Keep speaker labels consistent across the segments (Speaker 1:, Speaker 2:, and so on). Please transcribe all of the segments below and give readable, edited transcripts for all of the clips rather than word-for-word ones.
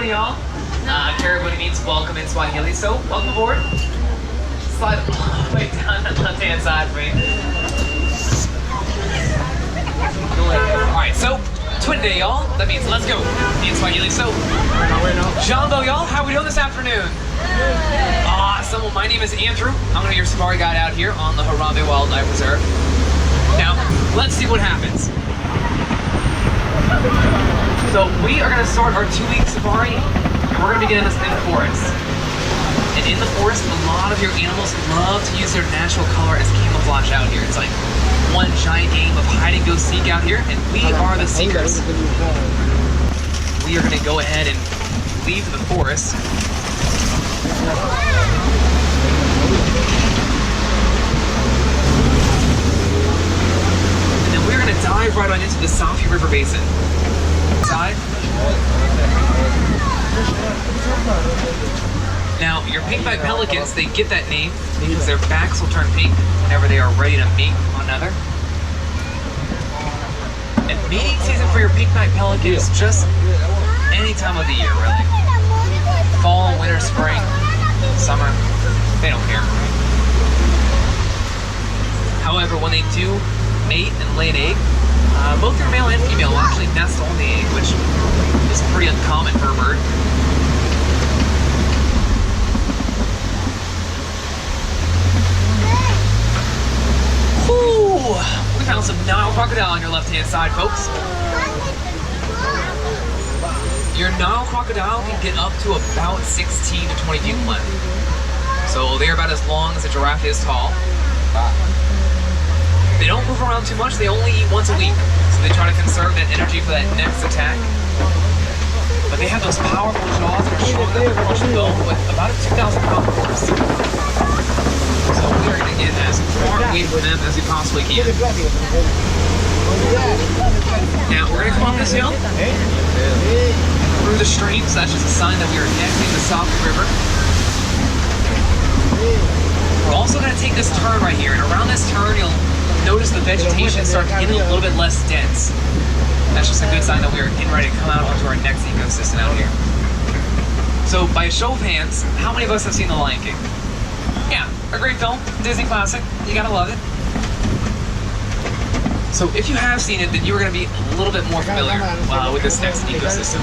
Speaker 1: morning, y'all. Caribou means welcome in Swahili, so welcome aboard. Slide all the way down that left-hand side for me. Alright, so, twin day, y'all. That means let's go in Swahili. So, Jumbo, y'all, how are we doing this afternoon? Awesome. Well, my name is Andrew. I'm going to be your safari guide out here on the Harambe Wildlife Reserve. Now, let's see what happens. So we are going to start our 2-week safari, and we're going to begin this in the forest. And in the forest, a lot of your animals love to use their natural color as camouflage out here. It's like one giant game of hide and go seek out here, and we are the seekers. We are going to go ahead and leave the forest. And then we're going to dive right on into the Savannah River Basin. Now, your pink-backed pelicans, they get that name because their backs will turn pink whenever they are ready to mate on another. And mating season for your pink-backed pelican is just any time of the year, really. Fall, winter, spring, summer, they don't care. However, when they do mate and lay an egg, both your male and female will actually nest on the egg, which is pretty uncommon for a bird. Ooh, we found some Nile crocodile on your left-hand side, folks. Your Nile crocodile can get up to about 16 to 20 feet in length. So they're about as long as a giraffe is tall. They don't move around too much, they only eat once a week. So they try to conserve that energy for that next attack. But they have those powerful jaws that are strong enough to crush a bone with about a 2,000-pound force. So we are going to get as far away from them as we possibly can. Now we're going to come up this hill through the streams. That's just a sign that we are exiting the Savannah River. We're also going to take this turn right here, and around this turn you'll notice the vegetation starts getting a little bit less dense. That's just a good sign that we are getting ready to come out onto our next ecosystem out here. So by a show of hands, how many of us have seen The Lion King? Yeah, a great film, Disney classic, you gotta love it. So if you have seen it, then you're gonna be a little bit more familiar with this next ecosystem.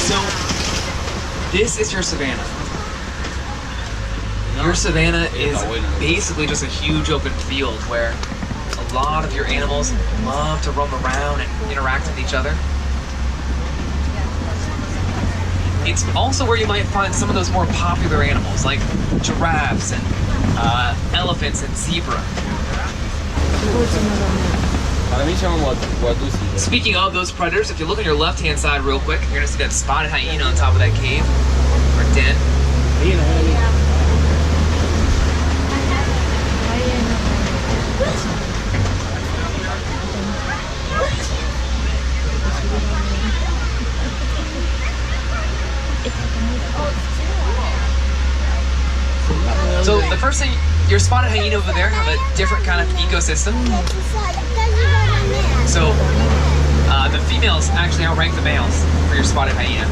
Speaker 1: So this is your savanna. Your savanna is basically just a huge open field where a lot of your animals love to roam around and interact with each other. It's also where you might find some of those more popular animals like giraffes and elephants and zebra. Speaking of those predators, if you look on your left-hand side real quick, you're going to see that spotted hyena on top of that cave or den. So the first thing, your spotted hyena over there have a different kind of ecosystem. So the females actually outrank the males for your spotted hyena.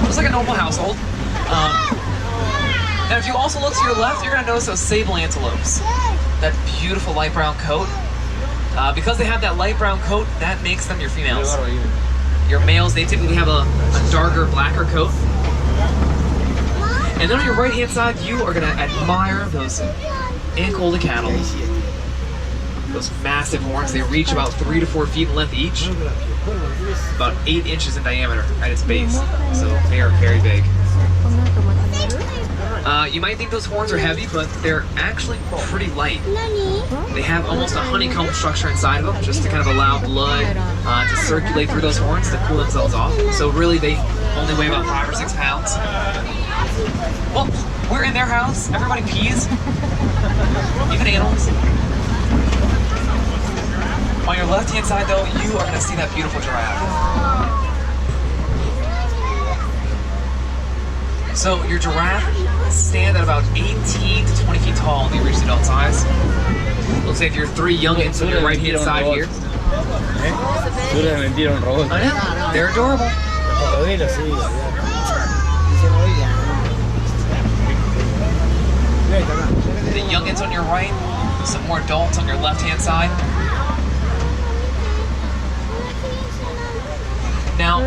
Speaker 1: Just like a normal household. And if you also look to your left, you're going to notice those sable antelopes. That beautiful light brown coat. Because they have that light brown coat, that makes them your females. Your males, they typically have a darker, blacker coat. And then on your right-hand side, you are going to admire those Angola cattle. Those massive horns, they reach about 3 to 4 feet in length each. About 8 inches in diameter at its base. So they are very big. You might think those horns are heavy, but they're actually pretty light. They have almost a honeycomb structure inside of them, just to kind of allow blood to circulate through those horns to cool themselves off. So really, they only weigh about 5 or 6 pounds. Well, we're in their house. Everybody pees. Even animals. On your left-hand side, though, you are going to see that beautiful giraffe. So your giraffe stand at about 18 to 20 feet tall when they reach adult size. Looks like your three youngins on your right-hand side here.
Speaker 2: Tú les vendieron robots.
Speaker 1: I know. They're adorable. The youngins on your right, some more adults on your left-hand side. Now,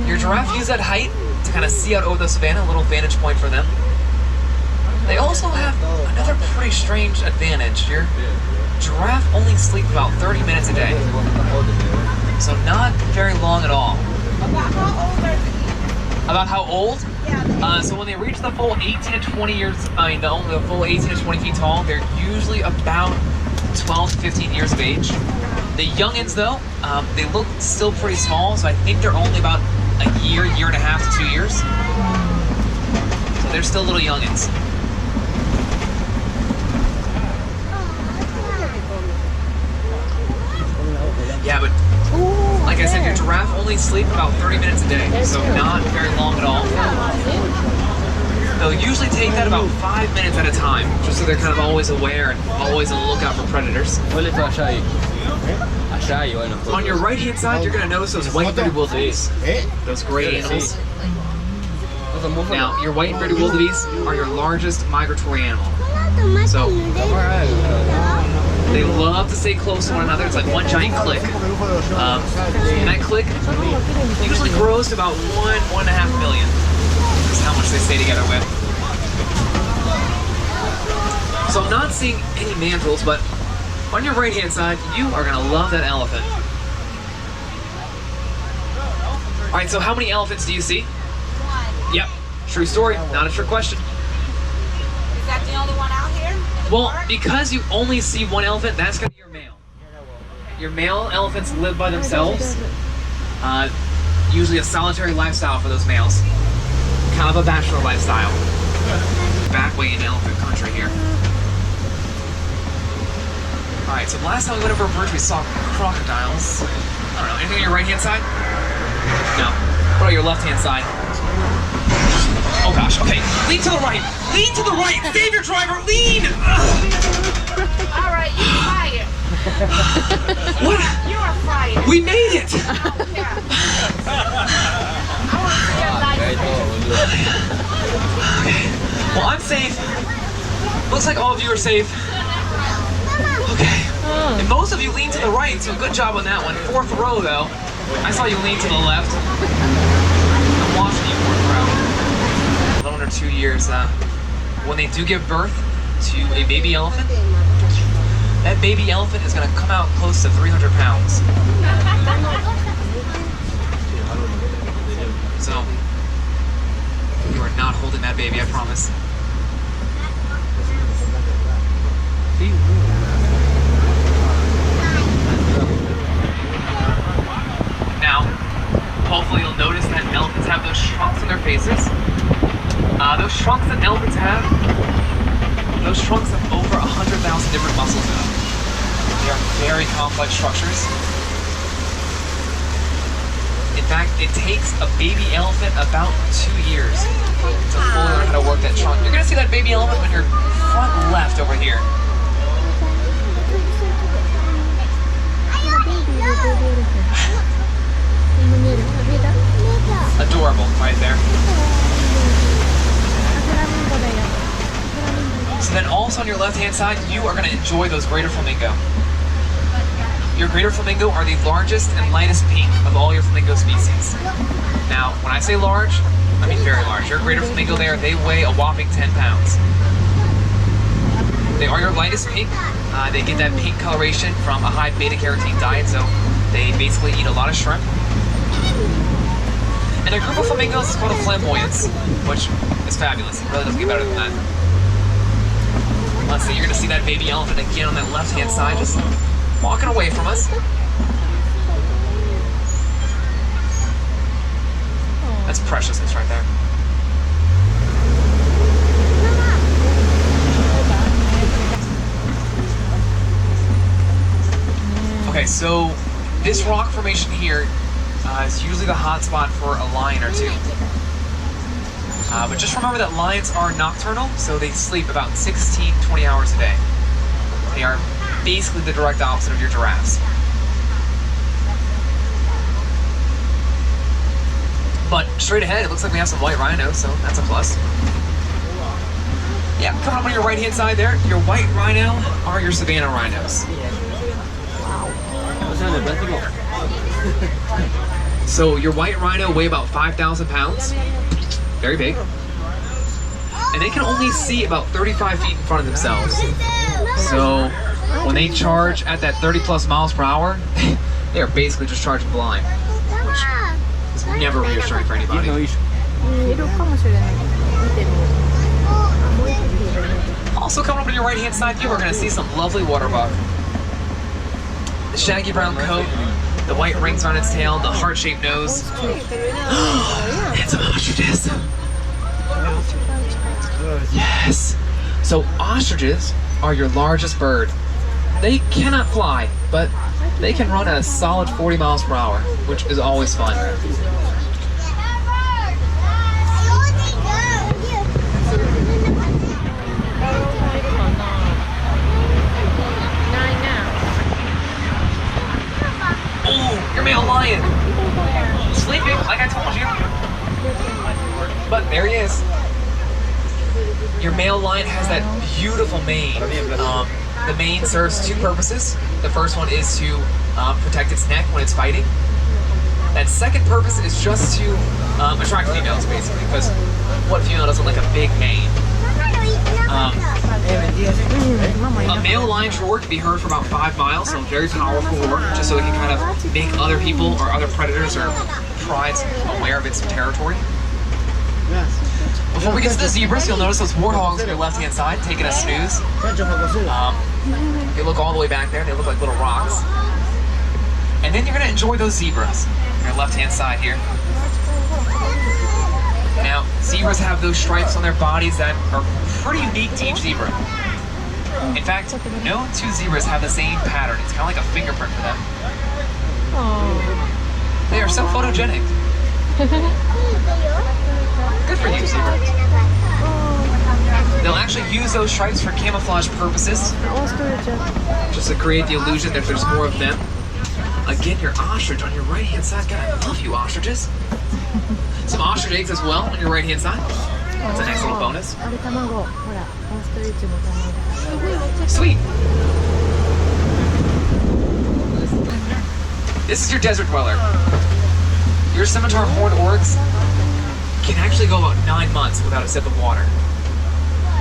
Speaker 1: your giraffe use that height to kind of see out over the savannah, a little vantage point for them. They also have another pretty strange advantage. Your giraffe only sleep about 30 minutes a day, so not very long at all. About how old? So when they reach the full 18 to 20 years, the full 18 to 20 feet tall, they're usually about 12 to 15 years of age. The youngins, though, they look still pretty small, so I think they're only about a year and a half to 2 years. So they're still little youngins. Yeah, but like I said, your giraffe only sleep about 30 minutes a day, so not very long at all. They'll usually take that about 5 minutes at a time, just so they're kind of always aware and always on the lookout for predators. On your right-hand side, you're going to notice those white and bearded wildebeest, those great animals. Now, your white and bearded wildebeest are your largest migratory animal. So, they love to stay close to one another. It's like one giant clique. And that clique usually grows to about 1.5 million. That's how much they stay together with. So I'm not seeing any mandrills, but on your right-hand side, you are going to love that elephant. All right, so how many elephants do you see?
Speaker 3: One.
Speaker 1: Yep, true story, not a trick question.
Speaker 3: Is that the only one out here?
Speaker 1: Well, because you only see one elephant, that's going to be your male. Your male elephants live by themselves. Usually a solitary lifestyle for those males. Kind of a bachelor lifestyle. Back way in elephant country here. Alright, so last time we went over birds, we saw crocodiles. I don't know, anything on your right-hand side? No. What about your left-hand side? Oh gosh, okay. Lean to the right! Lean to the right! Save your driver! Lean!
Speaker 3: Alright, you're fired.
Speaker 1: What?
Speaker 3: You are fired.
Speaker 1: We made it!
Speaker 3: I want to see your life.
Speaker 1: Well, I'm safe. Looks like all of you are safe. Okay. And most of you lean to the right, so good job on that one. Fourth row, though. I saw you lean to the left. I'm watching you, fourth row. A little under 2 years, when they do give birth to a baby elephant, that baby elephant is going to come out close to 300 pounds. So, you are not holding that baby, I promise. Now, hopefully you'll notice that elephants have those trunks on their faces. Those trunks that elephants have, those trunks have over 100,000 different muscles in them. They are very complex structures. In fact, it takes a baby elephant about 2 years to fully learn how to work that trunk. You're gonna see that baby elephant on your front left over here. Adorable, right there. So then also on your left-hand side, you are going to enjoy those greater flamingo. Your greater flamingo are the largest and lightest pink of all your flamingo species. Now, when I say large, I mean very large. Your greater flamingo there, they weigh a whopping 10 pounds. They are your lightest pink. They get that pink coloration from a high beta-carotene diet, so they basically eat a lot of shrimp. And a group of flamingos is called a flamboyance, which is fabulous. It really doesn't get better than that. Let's see, you're going to see that baby elephant again on that left-hand side, just walking away from us. That's preciousness right there. Okay, so this rock formation here is usually the hot spot for a lion or two. But just remember that lions are nocturnal, so they sleep about 16-20 hours a day. They are basically the direct opposite of your giraffes. But straight ahead, it looks like we have some white rhinos, so that's a plus. Yeah, coming up on your right-hand side there, your white rhino are your Savannah rhinos. So your white rhino weigh about 5,000 pounds. Very big. And they can only see about 35 feet in front of themselves. So when they charge at that 30 plus miles per hour, they are basically just charging blind, which is never reassuring for anybody. Also coming up on your right-hand side, you are going to see some lovely water buck. The shaggy brown coat, the white rings on its tail, the heart-shaped nose, and some ostriches. Yes. So ostriches are your largest bird. They cannot fly, but they can run at a solid 40 miles per hour, which is always fun. Oh, your male lion. Sleeping, like I told you. But there he is. Your male lion has that beautiful mane. The mane serves two purposes. The first one is to protect its neck when it's fighting. That second purpose is just to attract females, basically, because what female doesn't like a big mane? A male lion's roar can be heard for about 5 miles, so a very powerful roar, just so it can kind of make other people or other predators or prides aware of its territory. Before we get to the zebras, you'll notice those warthogs on your left-hand side taking a snooze. They look all the way back there. They look like little rocks. And then you're going to enjoy those zebras on your left-hand side here. Now, zebras have those stripes on their bodies that are pretty unique to each zebra. In fact, no two zebras have the same pattern. It's kind of like a fingerprint for them. They are so photogenic. Good for you, zebra. They'll actually use those stripes for camouflage purposes, just to create the illusion that there's more of them. Again, your ostrich on your right-hand side. God, I love you, ostriches. Some ostrich eggs as well on your right-hand side. That's a nice little bonus. Sweet. This is your desert dweller. Your scimitar horned oryx can actually go about 9 months without a sip of water.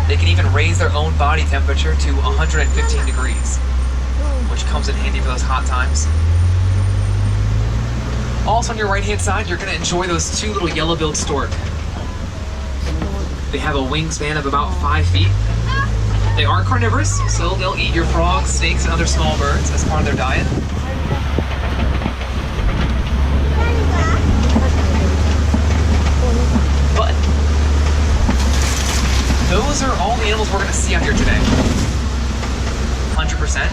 Speaker 1: They can even raise their own body temperature to 115 degrees, which comes in handy for those hot times. Also on your right-hand side, you're going to enjoy those two little yellow-billed stork. They have a wingspan of about 5 feet. They are carnivorous, so they'll eat your frogs, snakes, and other small birds as part of their diet. But those are all the animals we're going to see out here today. 100%.